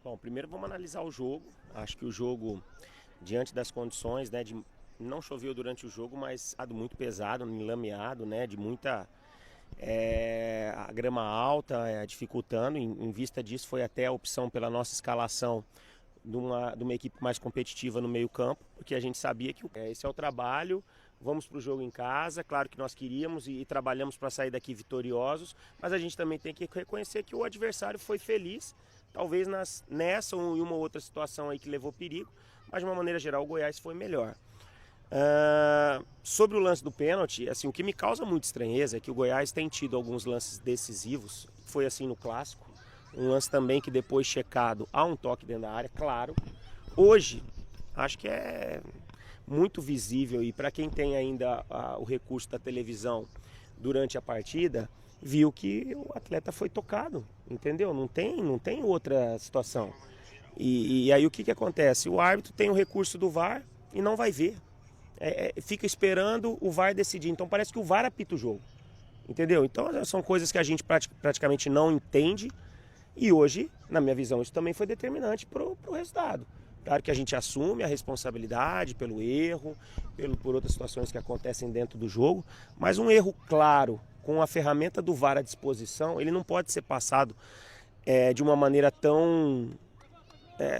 Bom, primeiro vamos analisar o jogo. Acho que o jogo, diante das condições, né, não choveu durante o jogo, mas muito pesado, enlameado, né, de muita a grama alta, dificultando. Em vista disso, foi até a opção pela nossa escalação de uma equipe mais competitiva no meio-campo, porque a gente sabia que esse é o trabalho. Vamos para o jogo em casa, claro que nós queríamos e trabalhamos para sair daqui vitoriosos, mas a gente também tem que reconhecer que o adversário foi feliz, talvez nessa ou em uma outra situação aí que levou perigo, mas de uma maneira geral o Goiás foi melhor. Sobre o lance do pênalti, assim, o que me causa muita estranheza é que o Goiás tem tido alguns lances decisivos, foi assim no Clássico, um lance também que depois checado há um toque dentro da área, claro. Hoje, acho que é muito visível e para quem tem ainda o recurso da televisão durante a partida, viu que o atleta foi tocado, entendeu? Não tem outra situação. E aí o que acontece? O árbitro tem o recurso do VAR e não vai ver. Fica esperando o VAR decidir. Então parece que o VAR apita o jogo, entendeu? Então são coisas que a gente praticamente não entende e hoje, na minha visão, isso também foi determinante para o resultado. Claro que a gente assume a responsabilidade pelo erro, por outras situações que acontecem dentro do jogo, mas um erro claro, com a ferramenta do VAR à disposição, ele não pode ser passado de uma maneira tão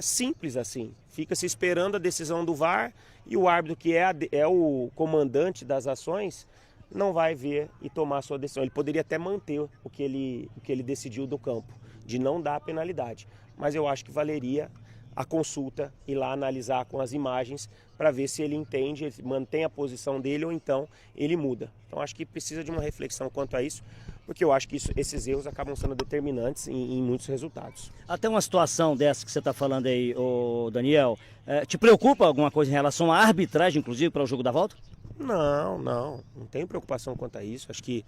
simples assim. Fica-se esperando a decisão do VAR e o árbitro, que é o comandante das ações, não vai ver e tomar a sua decisão. Ele poderia até manter o que ele decidiu do campo, de não dar a penalidade. Mas eu acho que valeria a consulta, ir lá analisar com as imagens para ver se ele entende, ele mantém a posição dele ou então ele muda. Então acho que precisa de uma reflexão quanto a isso, porque eu acho que esses erros acabam sendo determinantes em muitos resultados. Até uma situação dessa que você está falando aí, ô Daniel, te preocupa alguma coisa em relação à arbitragem, inclusive, para o jogo da volta? Não tenho preocupação quanto a isso. Acho que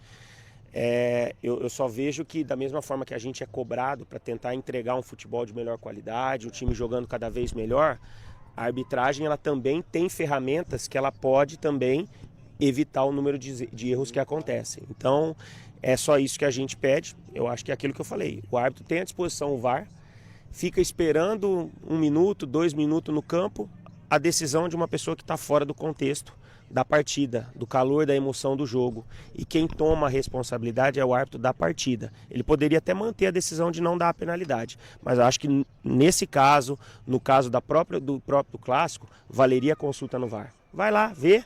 eu só vejo que da mesma forma que a gente é cobrado para tentar entregar um futebol de melhor qualidade, o time jogando cada vez melhor, a arbitragem ela também tem ferramentas que ela pode também evitar o número de erros que acontecem. Então é só isso que a gente pede. Eu acho que é aquilo que eu falei. O árbitro tem à disposição o VAR, fica esperando 1 minuto, 2 minutos no campo, a decisão de uma pessoa que está fora do contexto da partida, do calor da emoção do jogo. E quem toma a responsabilidade é o árbitro da partida. Ele poderia até manter a decisão de não dar a penalidade, mas eu acho que nesse caso, no caso do próprio Clássico, valeria a consulta no VAR. Vai lá, vê.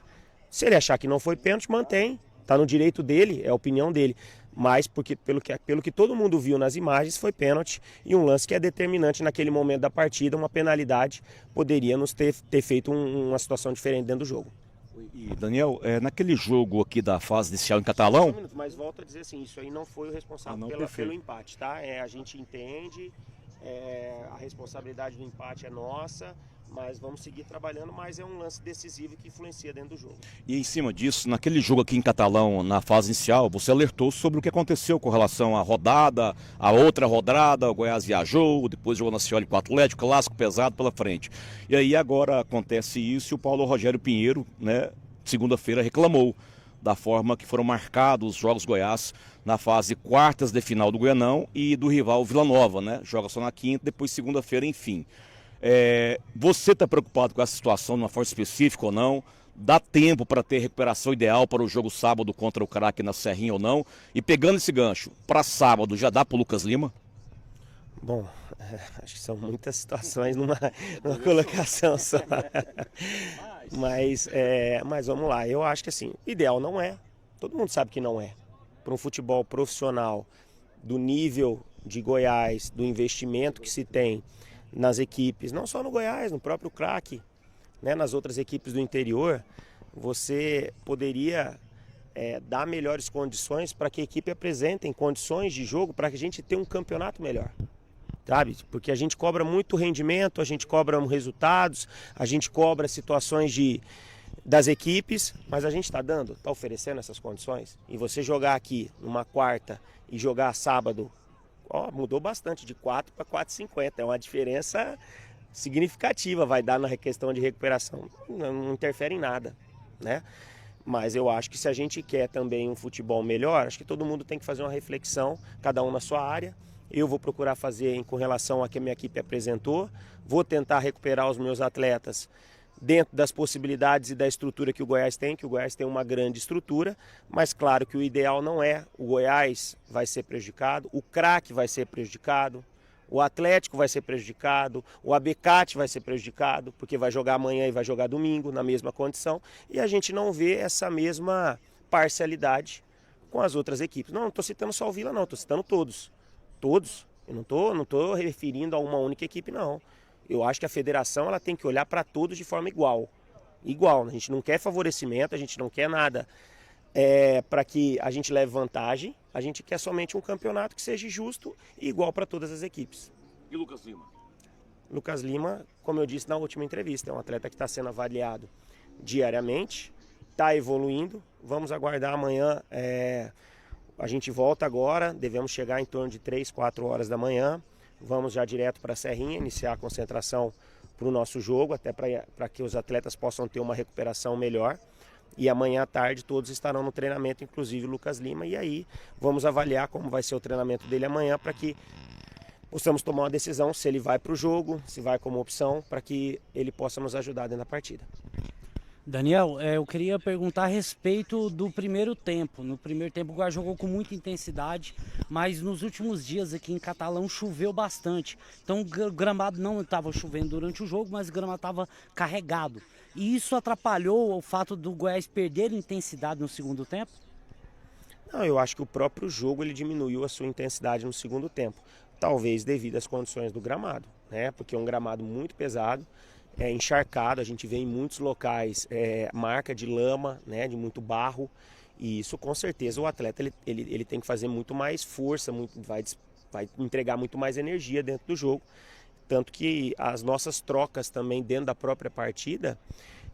Se ele achar que não foi pênalti, mantém. Está no direito dele, é a opinião dele. Mas porque, pelo que todo mundo viu nas imagens, foi pênalti e um lance que é determinante naquele momento da partida, uma penalidade poderia nos ter feito uma situação diferente dentro do jogo. E Daniel, naquele jogo aqui da fase inicial em Catalão... Mas volto a dizer assim, isso aí não foi o responsável pelo empate, tá? A gente entende, a responsabilidade do empate é nossa, mas vamos seguir trabalhando, mas é um lance decisivo que influencia dentro do jogo. E em cima disso, naquele jogo aqui em Catalão, na fase inicial, você alertou sobre o que aconteceu com relação à rodada, a outra rodada, o Goiás viajou, depois jogou na Cioli com o Atlético, clássico pesado pela frente. E aí agora acontece isso e o Paulo Rogério Pinheiro, né, segunda-feira reclamou da forma que foram marcados os jogos Goiás na fase quartas de final do Goianão e do rival Vila Nova, né? Joga só na quinta, depois segunda-feira, enfim. Você está preocupado com essa situação de uma forma específica ou não? Dá tempo para ter recuperação ideal para o jogo sábado contra o Craque na Serrinha ou não? E pegando esse gancho, para sábado já dá para o Lucas Lima? Bom, acho que são muitas situações numa colocação só. Mas vamos lá, eu acho que assim, ideal não é. Todo mundo sabe que não é. Para um futebol profissional, do nível de Goiás, do investimento que se tem nas equipes, não só no Goiás, no próprio Craque, né, nas outras equipes do interior, você poderia dar melhores condições para que a equipe apresente condições de jogo para que a gente tenha um campeonato melhor. Sabe? Porque a gente cobra muito rendimento, a gente cobra resultados, a gente cobra situações das equipes, mas a gente está oferecendo essas condições. E você jogar aqui numa quarta e jogar sábado, mudou bastante, de 4 para 4,50. É uma diferença significativa, vai dar na questão de recuperação. Não interfere em nada, né? Mas eu acho que se a gente quer também um futebol melhor, acho que todo mundo tem que fazer uma reflexão, cada um na sua área, eu vou procurar fazer com relação a que a minha equipe apresentou, vou tentar recuperar os meus atletas dentro das possibilidades e da estrutura que o Goiás tem, que o Goiás tem uma grande estrutura, mas claro que o ideal não é o Goiás vai ser prejudicado, o craque vai ser prejudicado, o Atlético vai ser prejudicado, o Abecate vai ser prejudicado, porque vai jogar amanhã e vai jogar domingo na mesma condição, e a gente não vê essa mesma parcialidade com as outras equipes. Não estou citando só o Vila não, estou citando todos. Todos. Eu não estou referindo a uma única equipe não. Eu acho que a federação ela tem que olhar para todos de forma igual. Igual, a gente não quer favorecimento, a gente não quer nada para que a gente leve vantagem, a gente quer somente um campeonato que seja justo e igual para todas as equipes. E Lucas Lima? Lucas Lima, como eu disse na última entrevista, é um atleta que está sendo avaliado diariamente, está evoluindo, vamos aguardar amanhã, a gente volta agora, devemos chegar em torno de 3, 4 horas da manhã, vamos já direto para a Serrinha, iniciar a concentração para o nosso jogo, até para que os atletas possam ter uma recuperação melhor. E amanhã à tarde todos estarão no treinamento, inclusive o Lucas Lima, e aí vamos avaliar como vai ser o treinamento dele amanhã para que possamos tomar uma decisão se ele vai para o jogo, se vai como opção, para que ele possa nos ajudar dentro da partida. Daniel, eu queria perguntar a respeito do primeiro tempo. No primeiro tempo o Goiás jogou com muita intensidade, mas nos últimos dias aqui em Catalão choveu bastante. Então o gramado não estava chovendo durante o jogo, mas o gramado estava carregado. E isso atrapalhou o fato do Goiás perder intensidade no segundo tempo? Não, eu acho que o próprio jogo ele diminuiu a sua intensidade no segundo tempo. Talvez devido às condições do gramado, né? Porque é um gramado muito pesado. Encharcado, a gente vê em muitos locais marca de lama, né, de muito barro, e isso com certeza o atleta ele tem que fazer muito mais força, vai entregar muito mais energia dentro do jogo, tanto que as nossas trocas também dentro da própria partida,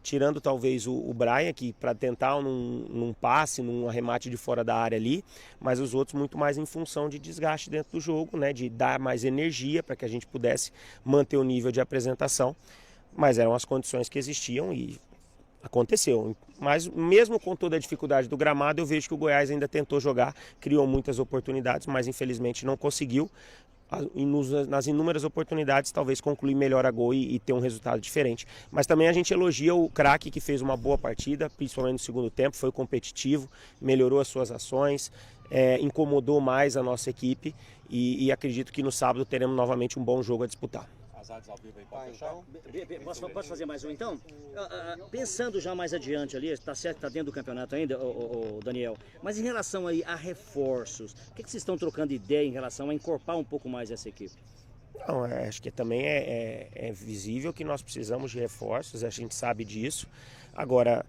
tirando talvez o Brian, que para tentar num passe, num arremate de fora da área ali, mas os outros muito mais em função de desgaste dentro do jogo, né, de dar mais energia para que a gente pudesse manter o nível de apresentação. Mas eram as condições que existiam e aconteceu. Mas mesmo com toda a dificuldade do gramado, eu vejo que o Goiás ainda tentou jogar, criou muitas oportunidades, mas infelizmente não conseguiu. Nas inúmeras oportunidades, talvez concluir melhor a gol e ter um resultado diferente. Mas também a gente elogia o craque que fez uma boa partida, principalmente no segundo tempo, foi competitivo, melhorou as suas ações, incomodou mais a nossa equipe e acredito que no sábado teremos novamente um bom jogo a disputar. Ao vivo aí, pode fechar? Posso fazer mais um então? Pensando já mais adiante ali, está certo que está dentro do campeonato ainda, o Daniel, mas em relação aí a reforços, o que vocês estão trocando ideia em relação a encorpar um pouco mais essa equipe? Não, acho que também é visível que nós precisamos de reforços, a gente sabe disso. Agora,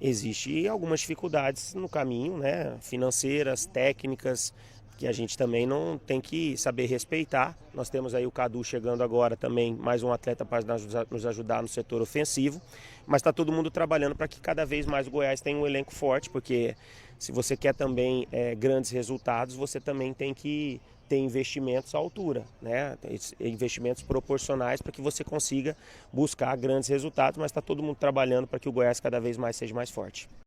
existem algumas dificuldades no caminho, né? Financeiras, técnicas, que a gente também não tem que saber respeitar. Nós temos aí o Cadu chegando agora também, mais um atleta para nos ajudar no setor ofensivo, mas está todo mundo trabalhando para que cada vez mais o Goiás tenha um elenco forte, porque se você quer também grandes resultados, você também tem que ter investimentos à altura, né? Investimentos proporcionais para que você consiga buscar grandes resultados, mas está todo mundo trabalhando para que o Goiás cada vez mais seja mais forte.